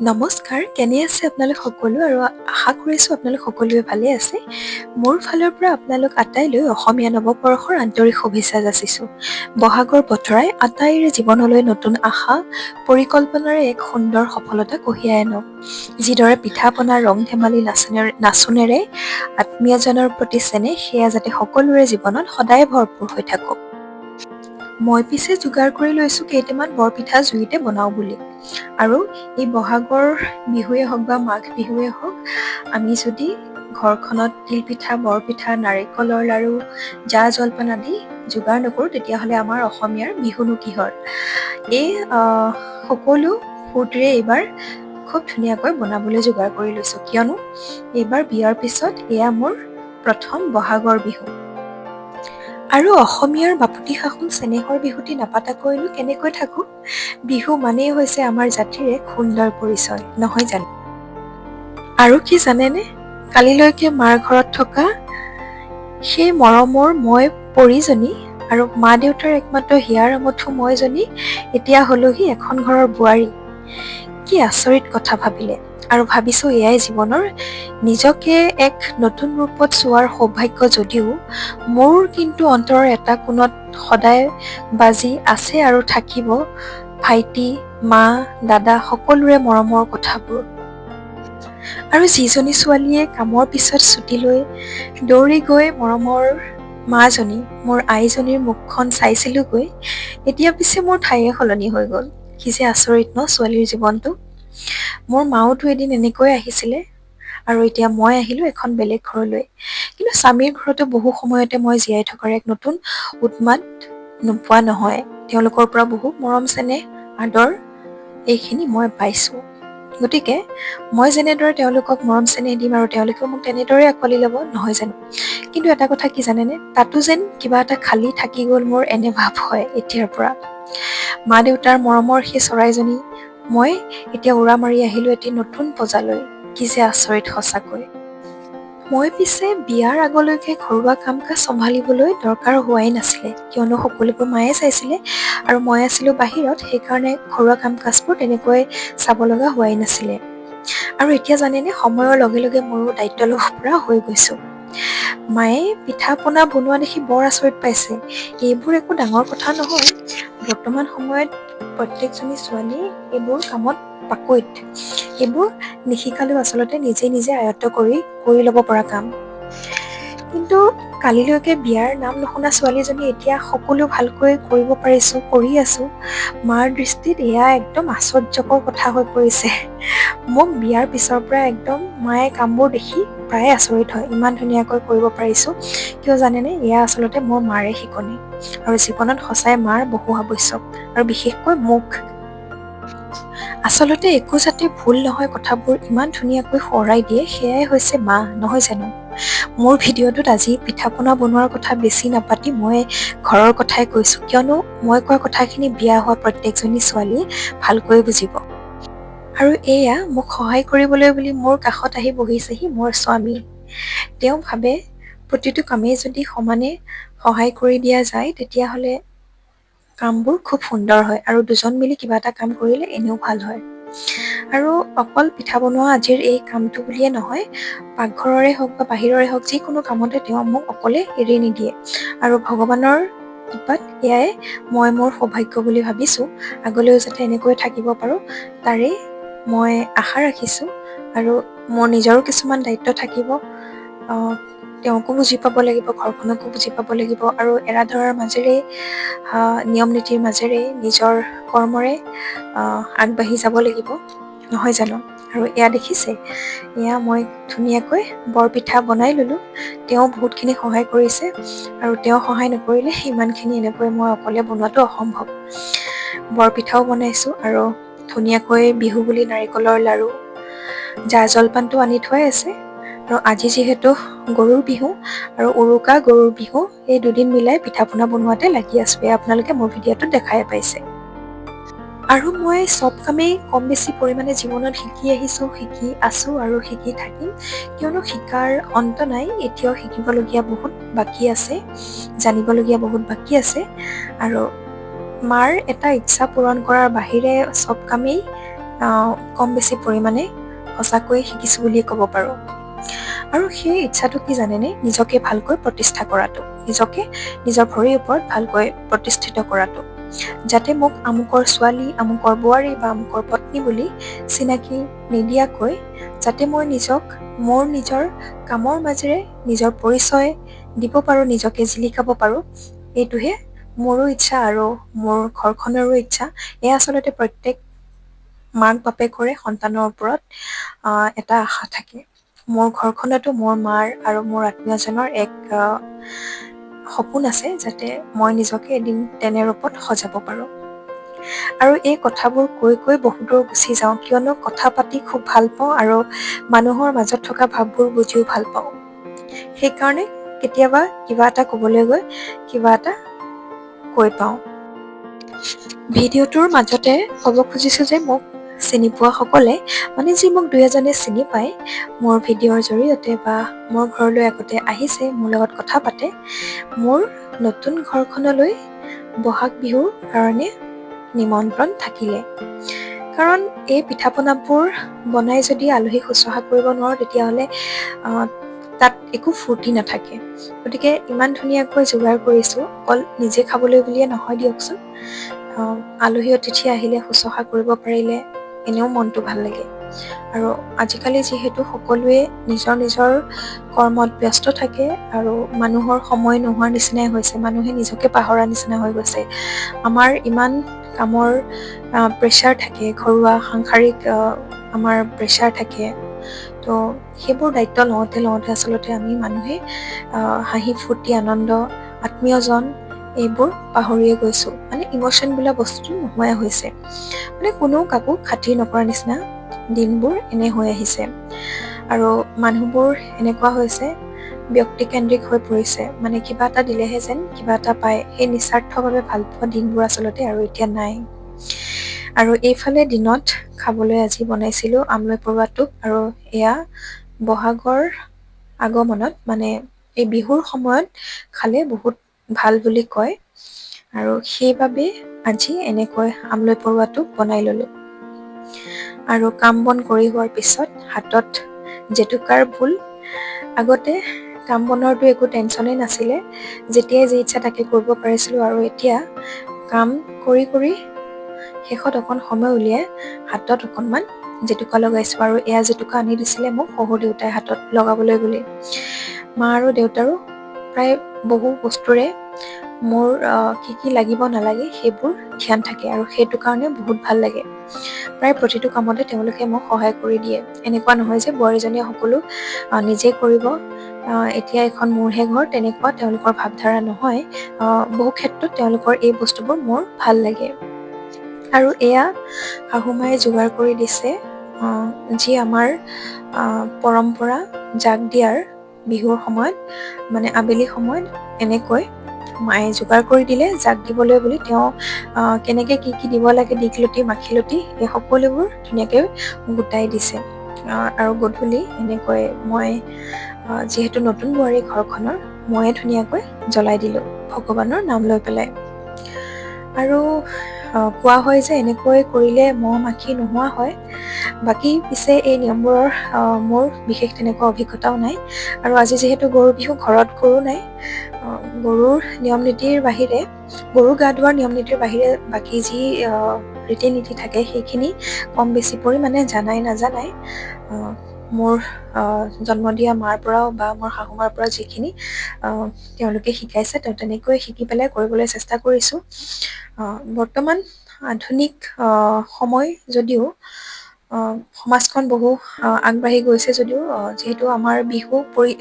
নমস্কাৰ, কেনে আছে আপোনালোক সকলো আৰু আশা কৰিছোঁ আপোনালোক সকলোৱে ভালে আছে। মোৰ ফালৰ পৰা আপোনালোক আটাইলৈ অসমীয়া নৱবৰ্ষৰ আন্তৰিক শুভেচ্ছা যাচিছোঁ। বহাগৰ বতৰাই আটাইৰে জীৱনলৈ নতুন আশা, পৰিকল্পনাৰে এক সুন্দৰ সফলতা কঢ়িয়াই আনক। যিদৰে পিঠা-পনা, ৰং-ধেমালি, নাচোনেৰে আত্মীয়জনৰ প্ৰতি চেনেহ, সেয়া যাতে সকলোৰে জীৱনত সদায় ভৰপূৰ হৈ থাকক। মই পিছে যোগাৰ কৰি লৈছোঁ কেইটামান বৰপিঠা জুইতে বনাওঁ বুলি। আৰু এই বহাগৰ বিহুৱে হওক বা মাঘ বিহুৱে হওক, আমি যদি ঘৰখনত তিলপিঠা, বৰপিঠা, নাৰিকলৰ লাৰু, জা-জলপান আদি যোগাৰ নকৰোঁ, তেতিয়াহ'লে আমাৰ অসমীয়াৰ বিহুনো কিহৰ? এই সকলো ফূৰ্তিৰে এইবাৰ খুব ধুনীয়াকৈ বনাবলৈ যোগাৰ কৰি লৈছোঁ, কিয়নো এইবাৰ বিয়াৰ পিছত এয়া মোৰ প্ৰথম বহাগৰ বিহু। আৰু অসমীয়াৰ বাপতি সাহোন চেনেহৰ বিহুটি নাপাতাকৈনো কেনেকৈ থাকোঁ? বিহু মানেই হৈছে আমাৰ জাতিৰ এক সুন্দৰ পৰিচয়, নহয় জানো? আৰু কি জানেনে? কালিলৈকে মাৰ ঘৰত থকা সেই মৰমৰ মই পৰীজনী আৰু মা-দেউতাৰ একমাত্ৰ হিয়াৰ আমঠু মইজনী এতিয়া হলোহি এখন ঘৰৰ বোৱাৰী। কি আচৰিত কথা ভাবিলে। আৰু ভাবিছোঁ এয়াই জীৱনৰ নিজকে এক নতুন ৰূপত চোৱাৰ সৌভাগ্য যদিও মোৰ কিন্তু অন্তৰৰ এটা কোণত সদায় বাজি আছে আৰু থাকিব ভাইটি, মা, দাদা সকলোৰে মৰমৰ কথাবোৰ। আৰু যিজনী ছোৱালীয়ে কামৰ পিছত ছুটি লৈ দৌৰি গৈ মৰমৰ মাজনী, মোৰ আইজনীৰ মুখখন চাইছিলোগৈ, এতিয়া পিছে মোৰ ঠায়ে সলনি হৈ গ'ল। কি যে আচৰিত ন ছোৱালীৰ জীৱনটো। মোৰ মাওতো এদিন এনেকৈ আহিছিলে আৰু এতিয়া মই আহিলোঁ এখন বেলেগ ঘৰলৈ। কিন্তু স্বামীৰ ঘৰতো বহু সময়তে মই জীয়াই থকাৰ এক নতুন উন্মাদ নোপোৱা নহয়। তেওঁলোকৰ পৰা বহু মৰম চেনেহ, আদৰ এইখিনি মই পাইছোঁ। গতিকে মই যেনেদৰে তেওঁলোকক মৰম চেনেহ দিম আৰু তেওঁলোকেও মোক তেনেদৰে আঁকোৱালি ল'ব, নহয় জানো? কিন্তু এটা কথা কি জানেনে? তাতো যেন কিবা এটা খালী থাকি গ'ল মোৰ এনে ভাৱ হয় এতিয়াৰ পৰা। মা-দেউতাৰ মৰমৰ সেই চৰাইজনী মই এতিয়া উৰা মাৰি আহিলোঁ এটি নতুন পজালৈ। কি যে আচৰিত সঁচাকৈ। মই পিছে বিয়াৰ আগলৈকে ঘৰুৱা কাম-কাজ চম্ভালিবলৈ দৰকাৰ হোৱাই নাছিলে, কিয়নো সকলোবোৰ মায়ে চাইছিলে আৰু মই আছিলোঁ বাহিৰত, সেইকাৰণে ঘৰুৱা কাম-কাজবোৰ তেনেকৈ চাব লগা হোৱাই নাছিলে। আৰু এতিয়া জানেনে, সময়ৰ লগে লগে মোৰো দায়িত্ব ল'ব পৰা হৈ গৈছোঁ। মায়ে পিঠা-পনা বনোৱা দেখি বৰ আচৰিত পাইছে। এইবোৰ একো ডাঙৰ কথা নহয়। বৰ্তমান সময়ত প্ৰত্যেকজনী ছোৱালী এইবোৰ কামত পাকৈত। এইবোৰ নিশিকালেও আচলতে নিজে নিজে আয়ত্ত কৰি ল'ব পৰা কাম। কিন্তু কালিলৈকে বিয়াৰ নাম নুশুনা ছোৱালীজনী এতিয়া সকলো ভালকৈ কৰিব পাৰিছোঁ, কৰি আছোঁ। মাৰ দৃষ্টিত এয়া একদম আশ্চৰ্যকৰ কথা হৈ পৰিছে। মোক বিয়াৰ পিছৰ পৰা একদম মায়ে কামবোৰ দেখি প্ৰায়ে আচৰিত হয়, ইমান ধুনীয়াকৈ কৰিব পাৰিছোঁ। কিয় জানেনে? এয়া আচলতে মোৰ মাৰে শিকনি। আৰু জীৱনত সঁচাই মাৰ বহু আৱশ্যক, আৰু বিশেষকৈ মোক। আচলতে একো যাতে ভুল নহয় কথাবোৰ ইমান ধুনীয়াকৈ সোঁৱৰাই দিয়ে, সেয়াই হৈছে মা, নহয় জানো? মোৰ ভিডিঅ'টোত আজি পিঠা-পনা বনোৱাৰ কথা বেছি নাপাতি মই ঘৰৰ কথাই কৈছোঁ, কিয়নো মই কোৱা কথাখিনি বিয়া হোৱা প্ৰত্যেকজনী ছোৱালীয়ে ভালকৈ বুজিব। আৰু এয়া মোক সহায় কৰিবলৈ বুলি মোৰ কাষত আহি বহিছেহি মোৰ স্বামী। তেওঁ ভাবে প্ৰতিটো কামেই যদি সমানে সহায় কৰি দিয়া যায়, তেতিয়াহ'লে কামবোৰ খুব সুন্দৰ হয় আৰু দুজন মিলি কিবা এটা কাম কৰিলে এনেও ভাল হয়। আৰু অকল পিঠা বনোৱা আজিৰ এই কামটো বুলিয়ে নহয়, পাকঘৰৰে হওক বা বাহিৰৰে হওক, যিকোনো কামতে তেওঁ মোক অকলে এৰি নিদিয়ে। আৰু ভগৱানৰ কৃপাত এয়াই মই মোৰ সৌভাগ্য বুলি ভাবিছোঁ। আগলৈও যাতে এনেকৈ থাকিব পাৰোঁ, তাৰে মই আশা ৰাখিছোঁ। আৰু মোৰ নিজৰো কিছুমান দায়িত্ব থাকিব। তেওঁকো বুজি পাব লাগিব, ঘৰখনকো বুজি পাব লাগিব, আৰু এৰা ধৰাৰ মাজেৰে, নিয়ম নীতিৰ মাজেৰে, নিজৰ কৰ্মৰে আগবাঢ়ি যাব লাগিব, নহয় জানো? আৰু এয়া দেখিছে, এয়া মই ধুনীয়াকৈ বৰপিঠা বনাই ল'লোঁ। তেওঁ বহুতখিনি সহায় কৰিছে, আৰু তেওঁ সহায় নকৰিলে ইমানখিনি এনেকৈ মই অকলে বনোৱাটো অসম্ভৱ। বৰপিঠাও বনাইছোঁ, আৰু ধুনীয়াকৈ বিহু বুলি নাৰিকলৰ লাৰু, জা-জলপানটো আনি থোৱাই আছে। আৰু আজি যিহেতু গৰুৰ বিহু আৰু উৰুকা গৰুৰ বিহু, এই দুদিন মিলাই পিঠা-পনা বনোৱাতে লাগি আছোঁ। এয়া আপোনালোকে মোৰ ভিডিঅ'টোত দেখাই পাইছে। আৰু মই চব কামেই কম বেছি পৰিমাণে জীৱনত শিকি আহিছোঁ, শিকি আছোঁ আৰু শিকি থাকিম, কিয়নো শিকাৰ অন্ত নাই। এতিয়াও শিকিবলগীয়া বহুত বাকী আছে, জানিবলগীয়া বহুত বাকী আছে। আৰু মাৰ এটা ইচ্ছা পূৰণ কৰাৰ বাহিৰে চব কামেই কম বেছি পৰিমাণে সঁচাকৈ শিকিছোঁ বুলিয়ে ক'ব পাৰোঁ। আৰু সেই ইচ্ছাটো কি জানেনে? নিজকে ভালকৈ প্ৰতিষ্ঠা কৰাটো, নিজকে নিজৰ ভৰিৰ ওপৰত ভালকৈ প্ৰতিষ্ঠিত কৰাটো, যাতে মোক আমুকৰ ছোৱালী, আমুকৰ বোৱাৰী বা আমুকৰ পত্নী বুলি চিনাকি নিদিয়াকৈ যাতে মই নিজক মোৰ নিজৰ কামৰ মাজেৰে নিজৰ পৰিচয় দিব পাৰোঁ, নিজকে জিলিকাব পাৰোঁ, এইটোহে মোৰো ইচ্ছা আৰু মোৰ ঘৰখনৰো ইচ্ছা। এয়া আচলতে প্ৰত্যেক মাক বাপেকৰে সন্তানৰ ওপৰত এটা আশা থাকে। মোৰ ঘৰখনতো মোৰ মাৰ আৰু মোৰ আত্মীয়জনৰ এক সপোন আছে, যাতে মই নিজকে এদিন তেনে ৰূপত সজাব পাৰোঁ। আৰু এই কথাবোৰ কৈ কৈ বহুদূৰ গুচি যাওঁ, কিয়নো কথা পাতি খুব ভাল পাওঁ আৰু মানুহৰ মাজত থকা ভাৱবোৰ বুজিও ভাল পাওঁ। সেইকাৰণে কেতিয়াবা কিবা এটা ক'বলৈ গৈ কিবা এটা কৈ পাওঁ। ভিডিঅ'টোৰ মাজতে ক'ব খুজিছোঁ যে মোক চিনি পোৱাসকলে, মানে যি মোক দুই এজনে চিনি পায় মোৰ ভিডিঅ'ৰ জৰিয়তে বা মোৰ ঘৰলৈ আগতে আহিছে, মোৰ লগত কথা পাতে, মোৰ নতুন ঘৰখনলৈ বহাগ বিহুৰ কাৰণে নিমন্ত্ৰণ থাকিলে। কাৰণ এই পিঠা পনাবোৰ বনাই যদি আলহীক শুশ্ৰূষা কৰিব নোৱাৰোঁ, তেতিয়াহ'লে তাত একো ফূৰ্তি নাথাকে। গতিকে ইমান ধুনীয়াকৈ যোগাৰ কৰিছোঁ, অকল নিজে খাবলৈ বুলিয়ে নহয় দিয়কচোন। আলহী অতিথি আহিলে শুশ্ৰূষা কৰিব পাৰিলে এনেও মনটো ভাল লাগে। আৰু আজিকালি যিহেতু সকলোৱে নিজৰ নিজৰ কৰ্মত ব্যস্ত থাকে আৰু মানুহৰ সময় নোহোৱাৰ নিচিনাই হৈছে, মানুহে নিজকে পাহৰা নিচিনা হৈ গৈছে। আমাৰ ইমান কামৰ প্ৰেছাৰ থাকে, ঘৰুৱা সাংসাৰিক আমাৰ প্ৰেছাৰ থাকে। তো সেইবোৰ দায়িত্ব লওঁতে লওঁতে আচলতে আমি মানুহে হাঁহি ফূৰ্তি আনন্দ আত্মীয়জন এইবোৰ পাহৰিয়ে গৈছোঁ। মানে ইম'শ্যন বোলা বস্তুটো নোহোৱাই হৈছে। মানে কোনো কাকো খাতিৰ নকৰা নিচিনা দিনবোৰ এনে হৈ আহিছে। আৰু মানুহবোৰ এনেকুৱা হৈছে, ব্যক্তিকেন্দ্ৰিক হৈ পৰিছে। মানে কিবা এটা দিলেহে যেন কিবা এটা পায়, সেই নিস্বাৰ্থভাৱে ভাল পোৱা দিনবোৰ আচলতে আৰু এতিয়া নাই। আৰু এইফালে দিনত খাবলৈ আজি বনাইছিলোঁ আমলৈ পৰুৱা টোপ, আৰু এয়া বহাগৰ আগমনত, মানে এই বিহুৰ সময়ত খালে বহুত ভাল বুলি কয়, আৰু সেইবাবে আজি এনেকৈ আমলৈ পৰুৱা টোপ বনাই ল'লোঁ। আৰু কাম বন কৰি হোৱাৰ পিছত হাতত জেতুকাৰ ফুল। আগতে কাম বনৰতো একো টেনশ্যনেই নাছিলে, যেতিয়াই যি ইচ্ছা তাকে কৰিব পাৰিছিলোঁ, আৰু এতিয়া কাম কৰি কৰি শেষত অকণ সময় উলিয়াই হাতত অকণমান জেতুকা লগাইছোঁ। আৰু এয়া জেতুকা আনি দিছিলে মোক শহুৰ দেউতাই হাতত লগাবলৈ বুলি। মা আৰু দেউতাৰো প্ৰায় বহু বস্তুৰে মোৰ কি কি লাগিব নালাগে সেইবোৰ ধ্যান থাকে, আৰু সেইটো কাৰণে বহুত ভাল লাগে। প্ৰায় প্ৰতিটো কামতে তেওঁলোকে মোক সহায় কৰি দিয়ে। এনেকুৱা নহয় যে বোৱাৰীজনীয়ে সকলো নিজেই কৰিব, এতিয়া এখন মোৰহে ঘৰ, তেনেকুৱা তেওঁলোকৰ ভাৱধাৰা নহয়। বহু ক্ষেত্ৰত তেওঁলোকৰ এই বস্তুবোৰ মোৰ ভাল লাগে। আৰু এয়া শাহুমায়ে যোগাৰ কৰি দিছে, যি আমাৰ পৰম্পৰা জাক দিয়াৰ বিহুৰ সময়ত, মানে আবেলি সময়ত এনেকৈ মায়ে যোগাৰ কৰি দিলে জাক দিবলৈ বুলি। তেওঁ কেনেকৈ কি কি দিব লাগে, দীঘলতি মাখিলতি এই সকলোবোৰ ধুনীয়াকৈ গোটাই দিছে। আৰু গধূলি এনেকৈ মই যিহেতু নতুন বোৱাৰী ঘৰখনৰ, ময়ে ধুনীয়াকৈ জ্বলাই দিলোঁ ভগৱানৰ নাম লৈ পেলাই। আৰু কোৱা হয় যে এনেকৈ কৰিলে মহ মাখি নোহোৱা হয়। বাকী পিছে এই নিয়মবোৰৰ মোৰ বিশেষ তেনেকুৱা অভিজ্ঞতাও নাই। আৰু আজি যিহেতু গৰু বিহু, ঘৰত গৰু নাই, গৰুৰ নিয়ম নীতিৰ বাহিৰে, গৰু গা ধোৱাৰ নিয়ম নীতিৰ বাহিৰে বাকী যি ৰীতি নীতি থাকে সেইখিনি কম বেছি পৰিমাণে জানাই নাজানাই মোৰ জন্ম দিয়া মাৰ পৰাও বা মোৰ শাহুমাৰ পৰা যিখিনি তেওঁলোকে শিকাইছে, তেওঁ তেনেকৈ শিকি পেলাই কৰিবলৈ চেষ্টা কৰিছোঁ। বৰ্তমান আধুনিক সময় যদিও সমাজখন বহু আগবাঢ়ি গৈছে যদিও, যিহেতু আমাৰ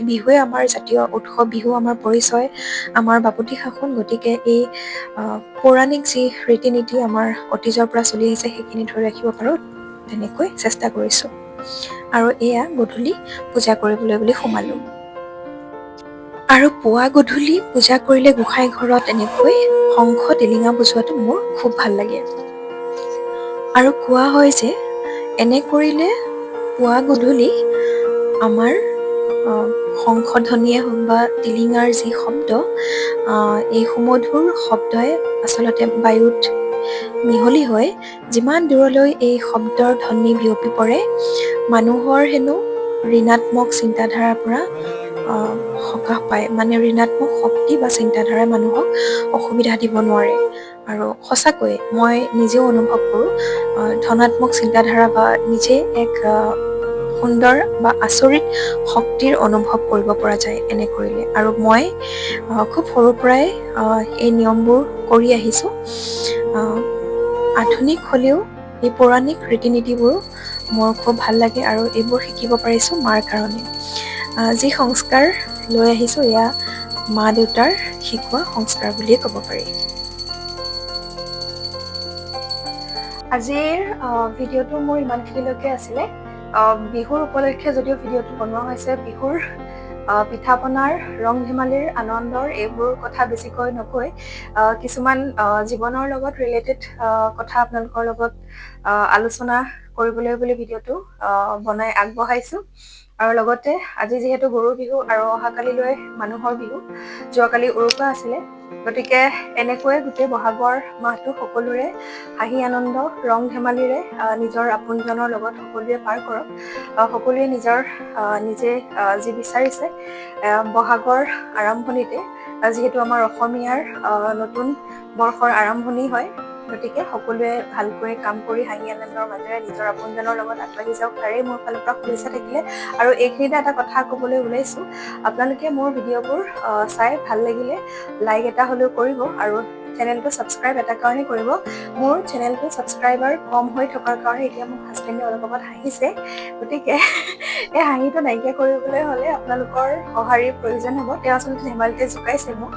বিহুৱে আমাৰ জাতীয় উৎসৱ, বিহু আমাৰ পৰিচয়, আমাৰ বাপতি সাহোন, গতিকে এই পৌৰাণিক যি ৰীতি নীতি আমাৰ অতীজৰ পৰা চলি আহিছে সেইখিনি ধৰি ৰাখিব পাৰোঁ, তেনেকৈ চেষ্টা কৰিছোঁ। আৰু এয়া গধূলি পূজা কৰিবলৈ বুলি সোমালোঁ। আৰু পুৱা গধূলি পূজা কৰিলে গোঁসাই ঘৰত এনেকৈ শংখ টিলিঙা বজোৱাটো মোৰ খুব ভাল লাগে। আৰু কোৱা হয় যে এনে কৰিলে পুৱা গধূলি আমাৰ শংখধ্বনিয়ে হওক বা টিলিঙাৰ যি শব্দ, এই সুমধুৰ শব্দই আচলতে বায়ুত মিহলি হৈ যিমান দূৰলৈ এই শব্দৰ ধ্বনি বিয়পি পৰে, মানুহৰ হেনো ঋণাত্মক চিন্তাধাৰাৰ পৰা সকাহ পায়। মানে ঋণাত্মক শক্তি বা চিন্তাধাৰাই মানুহক অসুবিধা দিব নোৱাৰে। আৰু সঁচাকৈয়ে মই নিজেও অনুভৱ কৰোঁ, ধনাত্মক চিন্তাধাৰা বা নিজে এক সুন্দৰ বা আচৰিত শক্তিৰ অনুভৱ কৰিব পৰা যায় এনে কৰিলে। আৰু মই খুব সৰুৰ পৰাই এই নিয়মবোৰ কৰি আহিছোঁ। আধুনিক হ'লেও এই পৌৰাণিক ৰীতি নীতিবোৰো মোৰ খুব ভাল লাগে আৰু এইবোৰ শিকিব পাৰিছোঁ মাৰ কাৰণে। যি সংস্কাৰ লৈ আহিছোঁ এয়া মা দেউতাৰ শিকোৱা সংস্কাৰ বুলিয়ে ক'ব পাৰি। আজিৰ ভিডিঅ'টো মোৰ ইমানখিনিলৈকে আছিলে। বিহুৰ উপলক্ষে যদিও ভিডিঅ'টো বনোৱা হৈছে, বিহুৰ পিঠা পনাৰ, ৰং ধেমালিৰ, আনন্দৰ এইবোৰ কথা বেছিকৈ নকৈ কিছুমান জীৱনৰ লগত ৰিলেটেড কথা আপোনালোকৰ লগত আলোচনা কৰিবলৈ বুলি ভিডিঅ'টো বনাই আগবঢ়াইছোঁ। আৰু লগতে আজি যিহেতু গৰু বিহু আৰু অহাকালিলৈ মানুহৰ বিহু, যোৱাকালি উৰুকা আছিলে, গতিকে এনেকৈয়ে গোটেই বহাগৰ মাহটো সকলোৰে হাঁহি আনন্দ ৰং ধেমালিৰে নিজৰ আপোনজনৰ লগত সকলোৱে পাৰ কৰক। সকলোৱে নিজৰ নিজে যি বিচাৰিছে বহাগৰ আৰম্ভণিতে, যিহেতু আমাৰ অসমীয়াৰ নতুন বৰ্ষৰ আৰম্ভণি হয়, গতিকে সকলোৱে ভালকৈ কাম কৰি হাঁহি আনন্দৰ মাজেৰে নিজৰ আপোনজনৰ লগত আগবাঢ়ি যাওক, তাৰেই মোৰ ফালৰ পৰা শুভেচ্ছা থাকিলে। আৰু এইখিনিতে এটা কথা ক'বলৈ ওলাইছোঁ, আপোনালোকে মোৰ ভিডিঅ'বোৰ চাই ভাল লাগিলে লাইক এটা হ'লেও কৰিব আৰু চেনেলটো ছাবস্ক্ৰাইব এটা কাৰণে কৰিব। মোৰ চেনেলটো ছাবস্ক্ৰাইবাৰ কম হৈ থকাৰ কাৰণে এতিয়া মোক হাজবেণ্ডে অলপ আগত হাঁহিছে, গতিকে এই হাঁহিটো নাইকিয়া কৰিবলৈ হ'লে আপোনালোকৰ সঁহাৰিৰ প্ৰয়োজন হ'ব। তেওঁ আচলতে ধেমালিতে জোকাইছে মোক,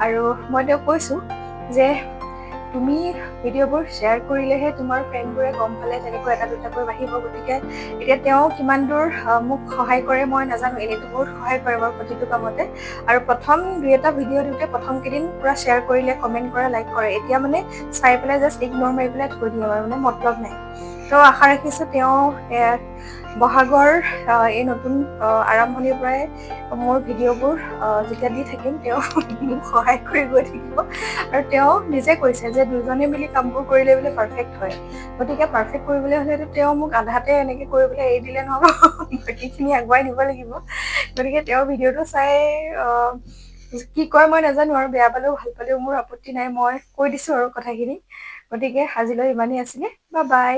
আৰু মই তেওঁক কৈছোঁ যে তুমি ভিডিঅ'বোৰ শ্বেয়াৰ কৰিলেহে তোমাৰ ফ্ৰেণ্ডবোৰে গম পালে তেনেকৈ এটা দুটাকৈ বাঢ়িব। গতিকে এতিয়া তেওঁ কিমান দূৰ মোক সহায় কৰে মই নাজানো, এনেইতো বহুত সহায় কৰে বাৰু প্ৰতিটো কামতে। আৰু প্ৰথম দুই এটা ভিডিঅ' দিওঁতে প্ৰথম কেইদিন পুৰা শ্বেয়াৰ কৰিলে, কমেণ্ট কৰে, লাইক কৰে। এতিয়া মানে চাই পেলাই জাষ্ট ইগন'ৰ মাৰি পেলাই থৈ দিয়ে আৰু, মানে মতলব নাই। তো আশা ৰাখিছোঁ তেওঁ বহাগৰ এই নতুন আৰম্ভণিৰ পৰাই মোৰ ভিডিঅ'বোৰ যেতিয়া দি থাকিম তেওঁ মোক সহায় কৰি গৈ থাকিব। আৰু তেওঁ নিজে কৈছে যে দুজনে মিলি কামবোৰ কৰিলে বোলে পাৰফেক্ট হয়। গতিকে পাৰফেক্ট কৰিবলৈ হ'লেতো তেওঁ মোক আধাতে এনেকৈ কৰিবলৈ এৰি দিলে নহ'ব, বাকীখিনি আগুৱাই নিব লাগিব। গতিকে তেওঁৰ ভিডিঅ'টো চাই কি কয় মই নাজানো, আৰু বেয়া পালেও ভাল পালেও মোৰ আপত্তি নাই, মই কৈ দিছোঁ আৰু কথাখিনি। গতিকে আজিলৈ ইমানেই আছিলে, বাই বাই।